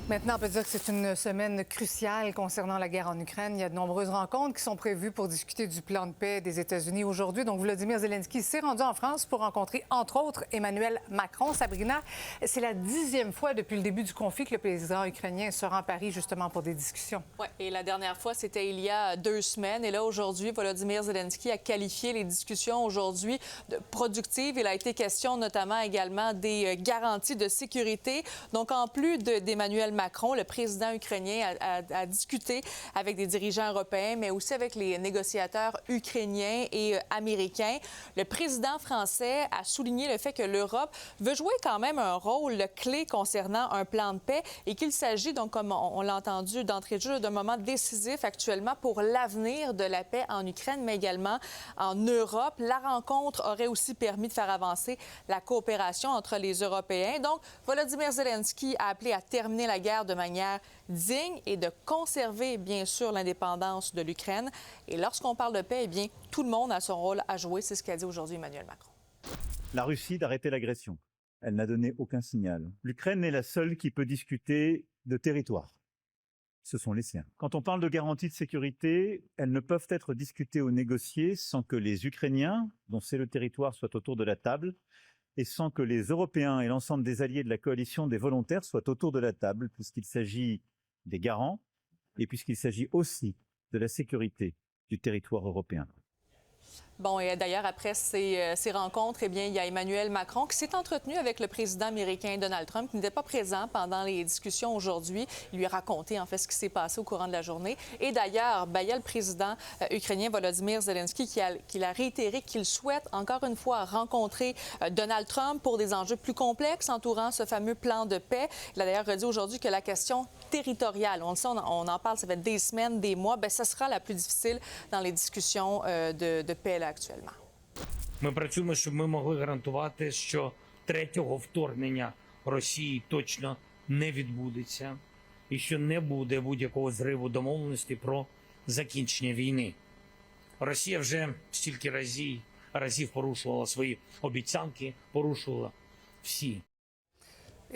Maintenant, on peut dire que c'est une semaine cruciale concernant la guerre en Ukraine. Il y a de nombreuses rencontres qui sont prévues pour discuter du plan de paix des États-Unis aujourd'hui. Donc, Volodymyr Zelensky s'est rendu en France pour rencontrer, entre autres, Emmanuel Macron. Sabrina, c'est la 10e fois depuis le début du conflit que le président ukrainien se rend à Paris justement pour des discussions. Oui, et la dernière fois, c'était il y a 2 semaines. Et là, aujourd'hui, Volodymyr Zelensky a qualifié les discussions aujourd'hui de productives. Il a été question notamment également des garanties de sécurité. Donc, en plus d'Emmanuel Macron, le président ukrainien, a discuté avec des dirigeants européens, mais aussi avec les négociateurs ukrainiens et américains. Le président français a souligné le fait que l'Europe veut jouer quand même un rôle clé concernant un plan de paix et qu'il s'agit, donc, comme on l'a entendu d'entrée de jeu, d'un moment décisif actuellement pour l'avenir de la paix en Ukraine, mais également en Europe. La rencontre aurait aussi permis de faire avancer la coopération entre les Européens. Donc, Volodymyr Zelensky a appelé à terminer la guerre de manière digne et de conserver, bien sûr, l'indépendance de l'Ukraine. Et lorsqu'on parle de paix, eh bien, tout le monde a son rôle à jouer. C'est ce qu'a dit aujourd'hui Emmanuel Macron. La Russie d'arrêter l'agression. Elle n'a donné aucun signal. L'Ukraine est la seule qui peut discuter de territoire. Ce sont les siens. Quand on parle de garanties de sécurité, elles ne peuvent être discutées ou négociées sans que les Ukrainiens, dont c'est le territoire, soient autour de la table et sans que les Européens et l'ensemble des alliés de la coalition des volontaires soient autour de la table, puisqu'il s'agit des garants et puisqu'il s'agit aussi de la sécurité du territoire européen. Bon, et d'ailleurs, après ces rencontres, eh bien, il y a Emmanuel Macron qui s'est entretenu avec le président américain Donald Trump, qui n'était pas présent pendant les discussions aujourd'hui. Il lui a raconté, en fait, ce qui s'est passé au courant de la journée. Et d'ailleurs, il y a le président ukrainien Volodymyr Zelensky qui a réitéré qu'il souhaite, encore une fois, rencontrer Donald Trump pour des enjeux plus complexes entourant ce fameux plan de paix. Il a d'ailleurs redit aujourd'hui que la question territoriale, on le sait, on en parle, ça fait des semaines, des mois, bien, ça sera la plus difficile dans les discussions de paix là, actuellement. Ми працюємо, щоб ми могли гарантувати, що третього вторгнення Росії точно не відбудеться і що не буде будь-якого зриву домовленості про закінчення війни. Росія вже стільки разів порушувала свої обіцянки, порушувала всі.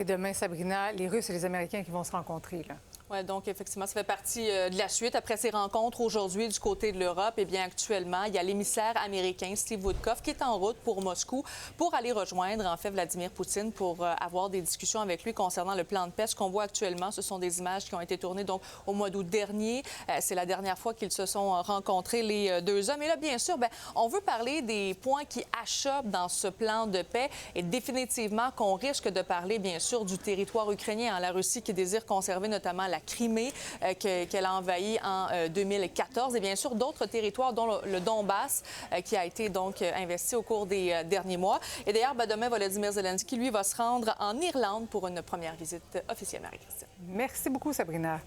Et demain, Sabrina, les Russes et les Américains qui vont se rencontrer, là. Oui, donc effectivement, ça fait partie de la suite. Après ces rencontres aujourd'hui du côté de l'Europe, eh bien actuellement, il y a l'émissaire américain Steve Witkoff qui est en route pour Moscou pour aller rejoindre en fait Vladimir Poutine pour avoir des discussions avec lui concernant le plan de paix. Ce qu'on voit actuellement, ce sont des images qui ont été tournées donc au mois d'août dernier. C'est la dernière fois qu'ils se sont rencontrés, les deux hommes. Et là, bien sûr, bien, on veut parler des points qui achoppent dans ce plan de paix et définitivement qu'on risque de parler, bien sûr, du territoire ukrainien, hein, la Russie qui désire conserver notamment la Crimée qu'elle a envahie en 2014 et bien sûr d'autres territoires dont le Donbass qui a été donc investi au cours des derniers mois. Et d'ailleurs, demain, Volodymyr Zelensky, lui, va se rendre en Irlande pour une première visite officielle, Marie-Christine. Merci beaucoup, Sabrina.